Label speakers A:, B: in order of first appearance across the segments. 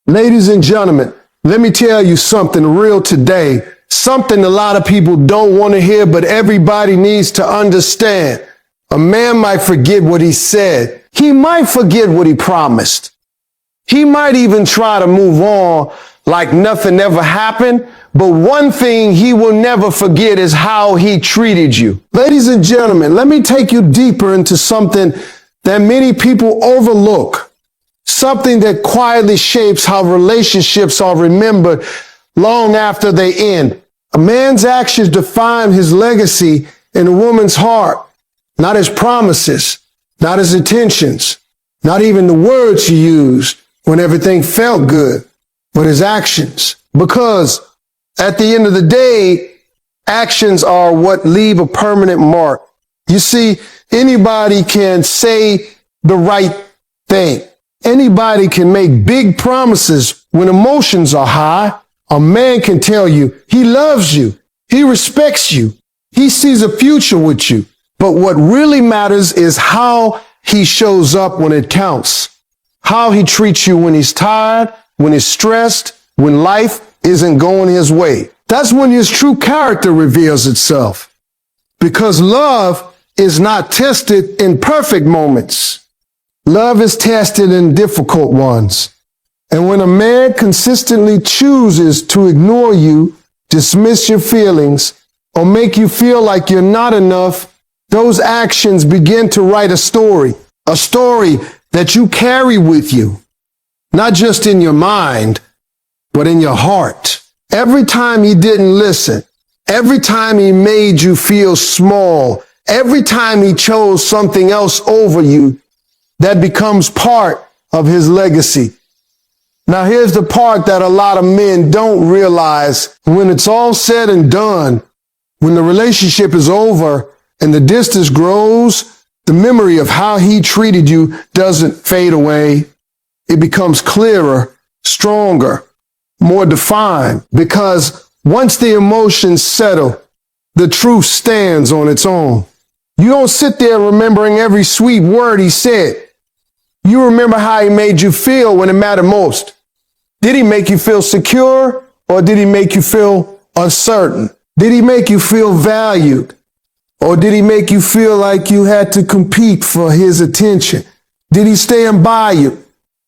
A: Ladies and gentlemen, let me tell you something real today. Something a lot of people don't want to hear, but everybody needs to understand. A man might forget what he said. He might forget what he promised. He might even try to move on like nothing ever happened. But one thing he will never forget is how he treated you. Ladies and gentlemen, let me take you deeper into something that many people overlook. Something that quietly shapes how relationships are remembered long after they end. A man's actions define his legacy in a woman's heart, not his promises, not his intentions, not even the words he used when everything felt good, but his actions. Because at the end of the day, actions are what leave a permanent mark. You see, anybody can say the right thing. Anybody can make big promises when emotions are high. A man can tell you he loves you, he respects you, he sees a future with you. But what really matters is how he shows up when it counts, how he treats you when he's tired, when he's stressed, when life isn't going his way. That's when his true character reveals itself. Because love is not tested in perfect moments. Love is tested in difficult ones. And when a man consistently chooses to ignore you, dismiss your feelings, or make you feel like you're not enough, those actions begin to write a story that you carry with you, not just in your mind, but in your heart. Every time he didn't listen, every time he made you feel small, every time he chose something else over you, that becomes part of his legacy. Now, here's the part that a lot of men don't realize. When it's all said and done, when the relationship is over and the distance grows, the memory of how he treated you doesn't fade away. It becomes clearer, stronger, more defined, because once the emotions settle, the truth stands on its own. You don't sit there remembering every sweet word he said. You remember how he made you feel when it mattered most. Did he make you feel secure, or did he make you feel uncertain? Did he make you feel valued, or did he make you feel like you had to compete for his attention? Did he stand by you,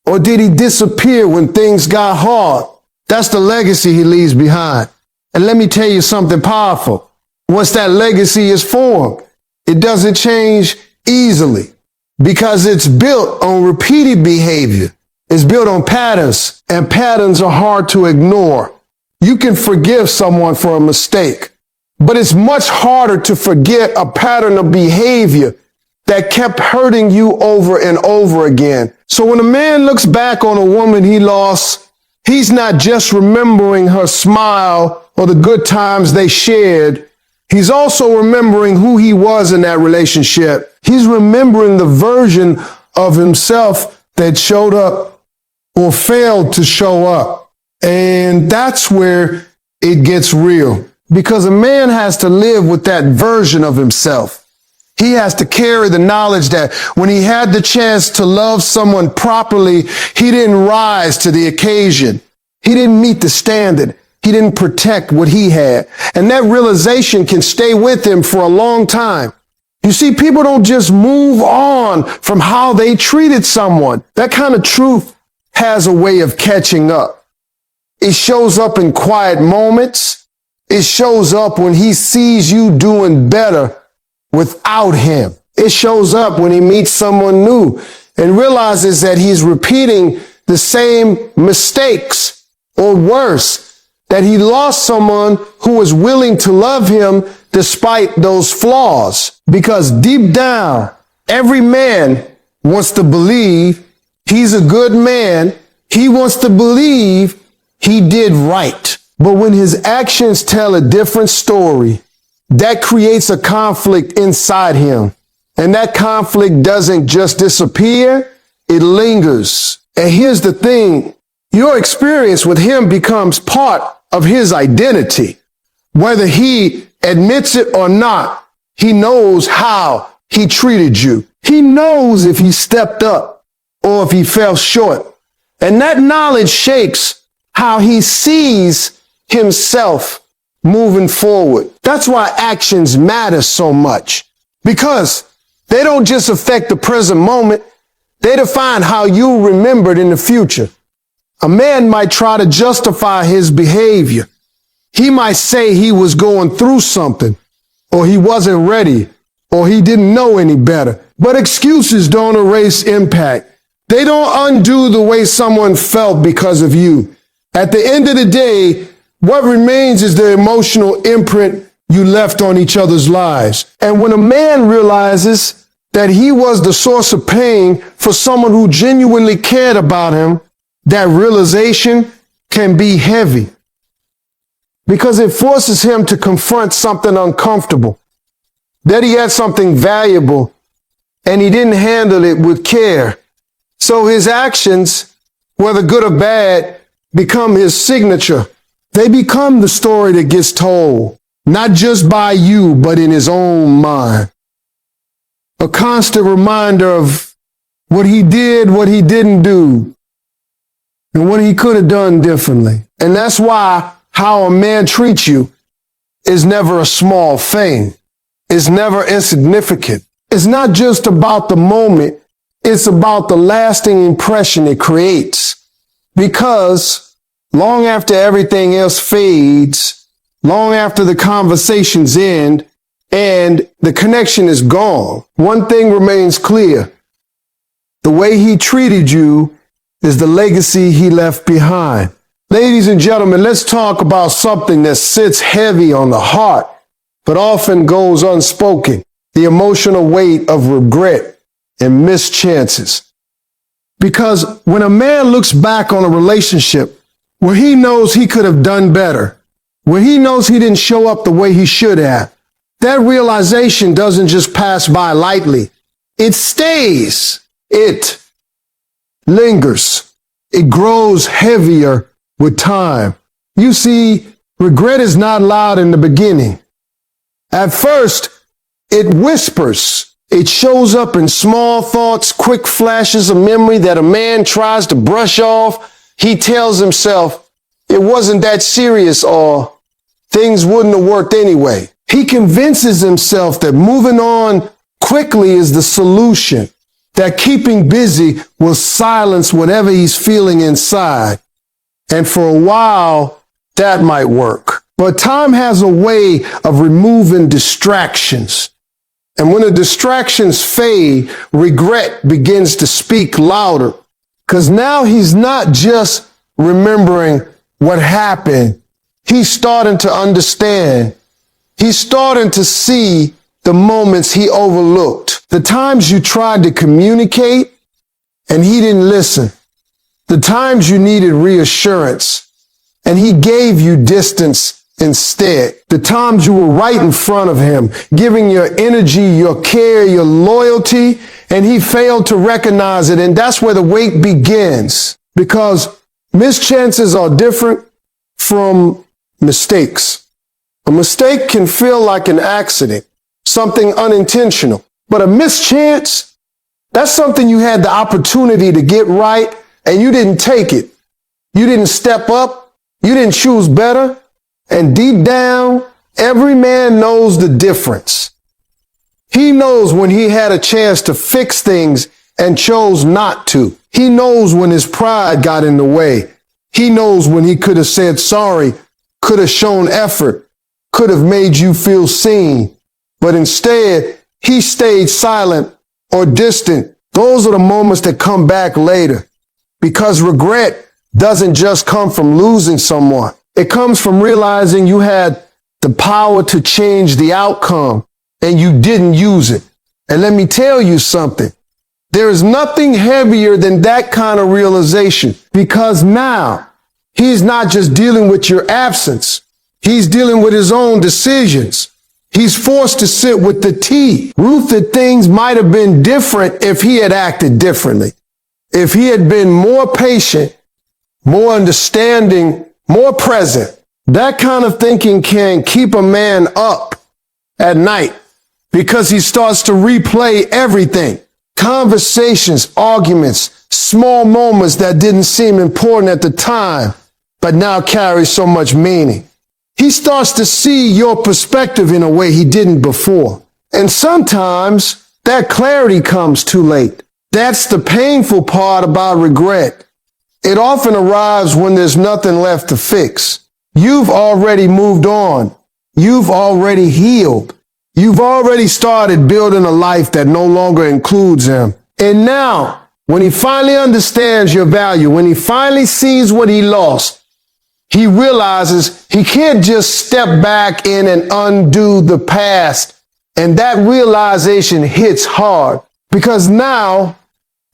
A: or did he disappear when things got hard? That's the legacy he leaves behind. And let me tell you something powerful. Once that legacy is formed, it doesn't change easily, because it's built on repeated behavior. It's built on patterns, and patterns are hard to ignore. You can forgive someone for a mistake, but it's much harder to forget a pattern of behavior that kept hurting you over and over again. So when a man looks back on a woman he lost, he's not just remembering her smile or the good times they shared. He's also remembering who he was in that relationship. He's remembering the version of himself that showed up or failed to show up. And that's where it gets real, because a man has to live with that version of himself. He has to carry the knowledge that when he had the chance to love someone properly, he didn't rise to the occasion. He didn't meet the standard. He didn't protect what he had. And that realization can stay with him for a long time. You see, people don't just move on from how they treated someone. That kind of truth has a way of catching up. It shows up in quiet moments. It shows up when he sees you doing better without him. It shows up when he meets someone new and realizes that he's repeating the same mistakes, or worse, that he lost someone who was willing to love him despite those flaws. Because deep down, every man wants to believe he's a good man. He wants to believe he did right. But when his actions tell a different story, that creates a conflict inside him. And that conflict doesn't just disappear, it lingers. And here's the thing, your experience with him becomes part of his identity. Whether he admits it or not, he knows how he treated you. He knows if he stepped up or if he fell short. And that knowledge shapes how he sees himself moving forward. That's why actions matter so much, because they don't just affect the present moment. They define how you remembered in the future. A man might try to justify his behavior. He might say he was going through something, or he wasn't ready, or he didn't know any better. But excuses don't erase impact. They don't undo the way someone felt because of you. At the end of the day, what remains is the emotional imprint you left on each other's lives. And when a man realizes that he was the source of pain for someone who genuinely cared about him, that realization can be heavy, because it forces him to confront something uncomfortable, that he had something valuable and he didn't handle it with care. So his actions, whether good or bad, become his signature. They become the story that gets told, not just by you, but in his own mind. A constant reminder of what he did, what he didn't do, and what he could have done differently. And that's why how a man treats you is never a small thing. It's never insignificant. It's not just about the moment. It's about the lasting impression it creates. Because long after everything else fades, long after the conversations end and the connection is gone, one thing remains clear. The way he treated you is the legacy he left behind. Ladies and gentlemen, let's talk about something that sits heavy on the heart, but often goes unspoken: the emotional weight of regret and missed chances. Because when a man looks back on a relationship where he knows he could have done better, where he knows he didn't show up the way he should have, that realization doesn't just pass by lightly. It stays. It lingers. It grows heavier with time. You see, regret is not loud in the beginning. At first, it whispers. It shows up in small thoughts, quick flashes of memory that a man tries to brush off. He tells himself it wasn't that serious, or things wouldn't have worked anyway. He convinces himself that moving on quickly is the solution, that keeping busy will silence whatever he's feeling inside. And for a while, that might work. But time has a way of removing distractions. And when the distractions fade, regret begins to speak louder. Because now he's not just remembering what happened. He's starting to understand. He's starting to see the moments he overlooked. The times you tried to communicate and he didn't listen. The times you needed reassurance and he gave you distance instead. The times you were right in front of him, giving your energy, your care, your loyalty, and he failed to recognize it. And that's where the weight begins, because missed chances are different from mistakes. A mistake can feel like an accident, something unintentional, but a missed chance, that's something you had the opportunity to get right and you didn't take it. You didn't step up. You didn't choose better. And deep down, every man knows the difference. He knows when he had a chance to fix things and chose not to. He knows when his pride got in the way. He knows when he could have said sorry, could have shown effort, could have made you feel seen. But instead, he stayed silent or distant. Those are the moments that come back later, because regret doesn't just come from losing someone. It comes from realizing you had the power to change the outcome and you didn't use it. And let me tell you something. There is nothing heavier than that kind of realization, because now he's not just dealing with your absence. He's dealing with his own decisions. He's forced to sit with the truth that things might have been different if he had acted differently. If he had been more patient, more understanding, more present. That kind of thinking can keep a man up at night, because he starts to replay everything. Conversations, arguments, Small moments that didn't seem important at the time, but now carry so much meaning. He starts to see your perspective in a way he didn't before. And sometimes that clarity comes too late. That's the painful part about regret. It often arrives when there's nothing left to fix. You've already moved on. You've already healed. You've already started building a life that no longer includes him. And now, when he finally understands your value, when he finally sees what he lost, he realizes he can't just step back in and undo the past. And that realization hits hard because now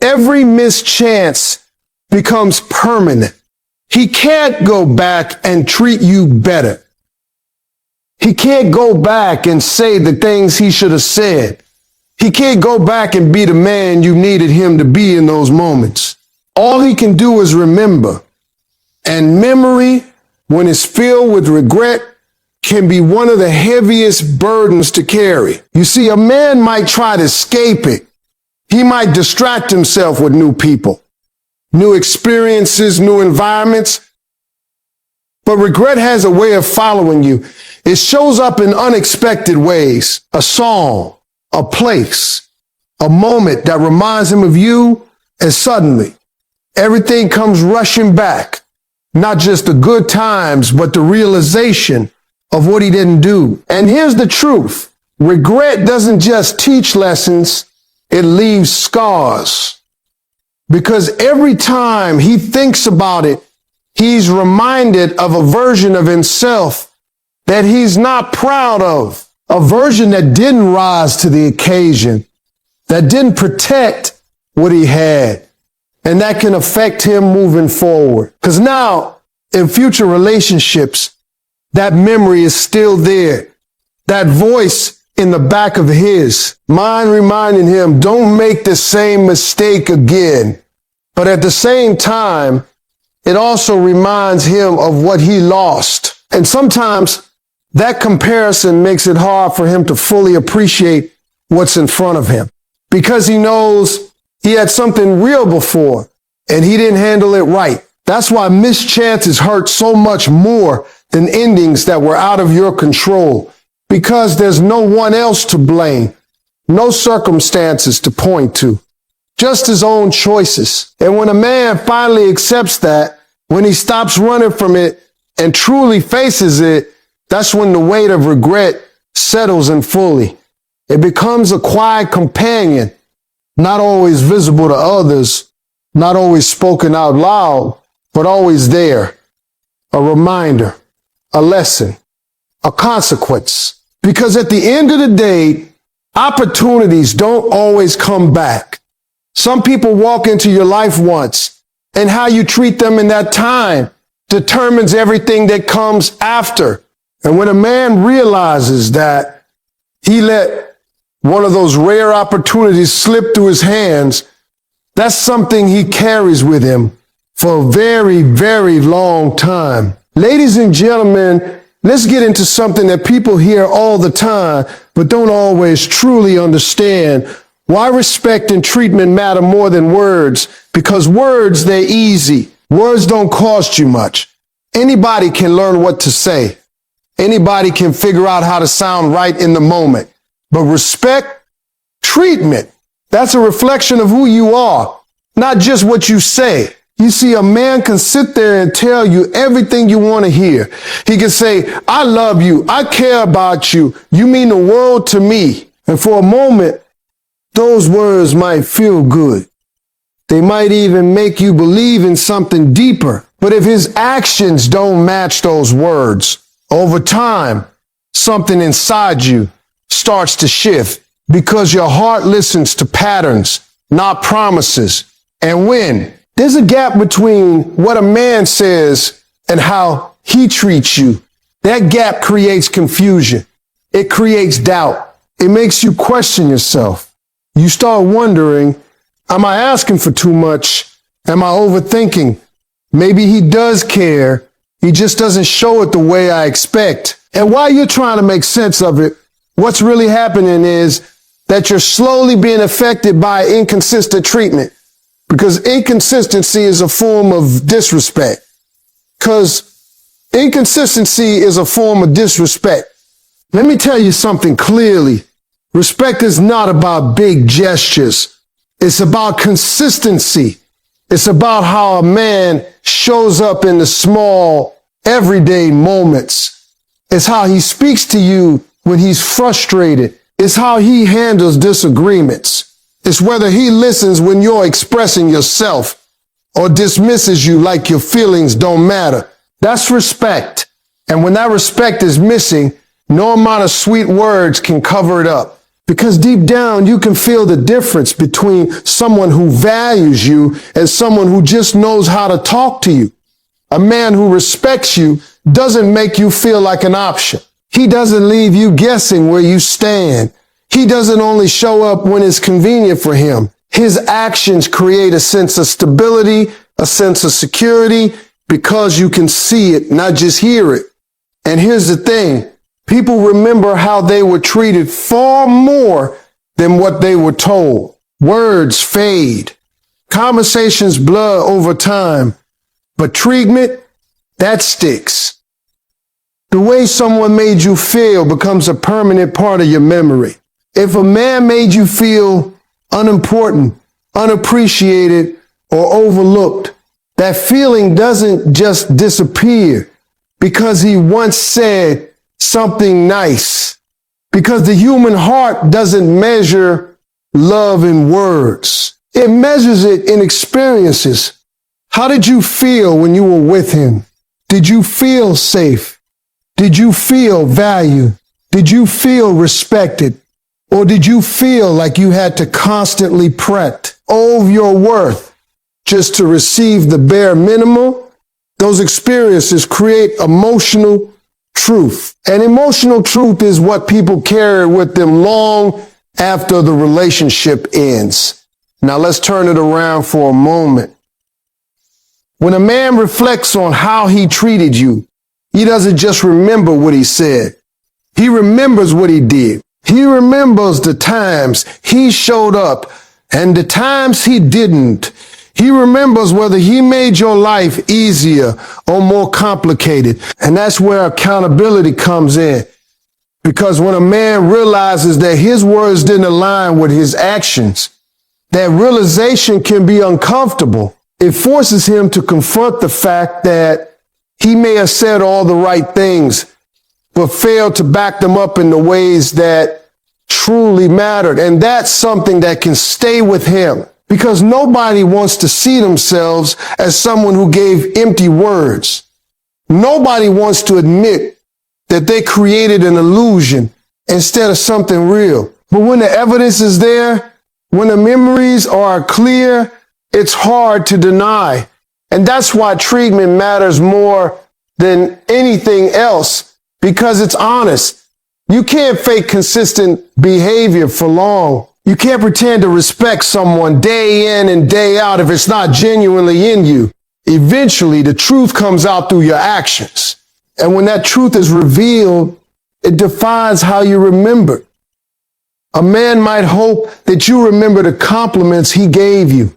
A: every mischance becomes permanent. He can't go back and treat you better. He can't go back and say the things he should have said. He can't go back and be the man you needed him to be in those moments. All he can do is remember. And memory, when it's filled with regret, can be one of the heaviest burdens to carry. You see, a man might try to escape it. He might distract himself with new people, new experiences, new environments. But regret has a way of following you. It shows up in unexpected ways. A song, a place, a moment that reminds him of you, and suddenly everything comes rushing back. Not just the good times, but the realization of what he didn't do. And here's the truth. Regret doesn't just teach lessons, it leaves scars. Because every time he thinks about it, he's reminded of a version of himself that he's not proud of, a version that didn't rise to the occasion, that didn't protect what he had, and that can affect him moving forward. Because now, in future relationships, that memory is still there. That voice in the back of his mind reminding him, don't make the same mistake again. But at the same time, it also reminds him of what he lost. And sometimes that comparison makes it hard for him to fully appreciate what's in front of him because he knows he had something real before and he didn't handle it right. That's why mischances hurt so much more than endings that were out of your control, because there's no one else to blame, no circumstances to point to, just his own choices. And when a man finally accepts that, when he stops running from it and truly faces it, that's when the weight of regret settles in fully. It becomes a quiet companion, not always visible to others, not always spoken out loud, but always there. A reminder, a lesson, a consequence. Because at the end of the day, opportunities don't always come back. Some people walk into your life once, and how you treat them in that time determines everything that comes after. And when a man realizes that he let one of those rare opportunities slip through his hands, that's something he carries with him for a very, very long time. Ladies and gentlemen, let's get into something that people hear all the time, but don't always truly understand. Why respect and treatment matter more than words? Because words, they're easy. Words don't cost you much. Anybody can learn what to say. Anybody can figure out how to sound right in the moment. But respect, treatment, that's a reflection of who you are, not just what you say. You see, a man can sit there and tell you everything you want to hear. He can say, I love you. I care about you. You mean the world to me. And for a moment, those words might feel good. They might even make you believe in something deeper. But if his actions don't match those words, over time, something inside you starts to shift because your heart listens to patterns, not promises. And when there's a gap between what a man says and how he treats you, that gap creates confusion. It creates doubt. It makes you question yourself. You start wondering, am I asking for too much? Am I overthinking? Maybe he does care. He just doesn't show it the way I expect. And while you're trying to make sense of it, what's really happening is that you're slowly being affected by inconsistent treatment. Because inconsistency is a form of disrespect. Because inconsistency is a form of disrespect. Let me tell you something clearly. Respect is not about big gestures. It's about consistency. It's about how a man shows up in the small, everyday moments. It's how he speaks to you when he's frustrated. It's how he handles disagreements. It's whether he listens when you're expressing yourself or dismisses you like your feelings don't matter. That's respect. And when that respect is missing, no amount of sweet words can cover it up. Because deep down, you can feel the difference between someone who values you and someone who just knows how to talk to you. A man who respects you doesn't make you feel like an option. He doesn't leave you guessing where you stand. He doesn't only show up when it's convenient for him. His actions create a sense of stability, a sense of security, because you can see it, not just hear it. And here's the thing. People remember how they were treated far more than what they were told. Words fade. Conversations blur over time. But treatment, that sticks. The way someone made you feel becomes a permanent part of your memory. If a man made you feel unimportant, unappreciated, or overlooked, that feeling doesn't just disappear because he once said something nice, because the human heart doesn't measure love in words. It measures it in experiences. How did you feel when you were with him? Did you feel safe? Did you feel valued? Did you feel respected? Or did you feel like you had to constantly prove your worth just to receive the bare minimum? Those experiences create emotional truth. And emotional truth is what people carry with them long after the relationship ends. Now let's turn it around for a moment. When a man reflects on how he treated you, he doesn't just remember what he said. He remembers what he did. He remembers the times he showed up and the times he didn't. He remembers whether he made your life easier or more complicated. And that's where accountability comes in. Because when a man realizes that his words didn't align with his actions, that realization can be uncomfortable. It forces him to confront the fact that he may have said all the right things, but failed to back them up in the ways that truly mattered. And that's something that can stay with him. Because nobody wants to see themselves as someone who gave empty words. Nobody wants to admit that they created an illusion instead of something real. But when the evidence is there, when the memories are clear, it's hard to deny. And that's why treatment matters more than anything else, because it's honest. You can't fake consistent behavior for long. You can't pretend to respect someone day in and day out if it's not genuinely in you. Eventually, the truth comes out through your actions. And when that truth is revealed, it defines how you remember. A man might hope that you remember the compliments he gave you,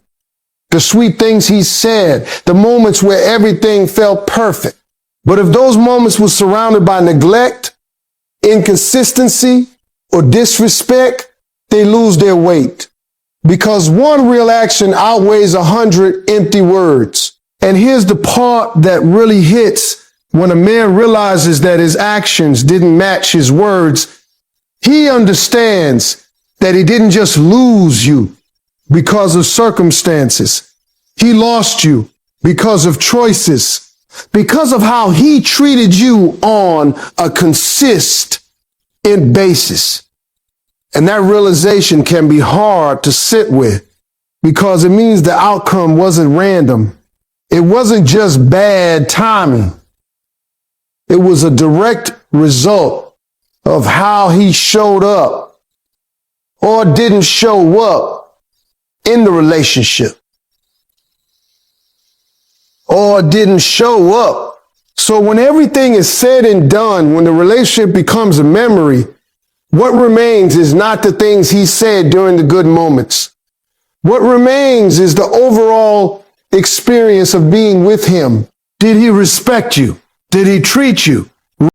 A: the sweet things he said, the moments where everything felt perfect. But if those moments were surrounded by neglect, inconsistency, or disrespect, they lose their weight. Because one real action outweighs 100 empty words. And here's the part that really hits when a man realizes that his actions didn't match his words. He understands that he didn't just lose you because of circumstances. He lost you because of choices, because of how he treated you on a consistent basis. And that realization can be hard to sit with because it means the outcome wasn't random. It wasn't just bad timing. It was a direct result of how he showed up or didn't show up in the relationship, or didn't show up. So when everything is said and done, when the relationship becomes a memory, what remains is not the things he said during the good moments, What remains is the overall experience of being with him. Did he respect you? Did he treat you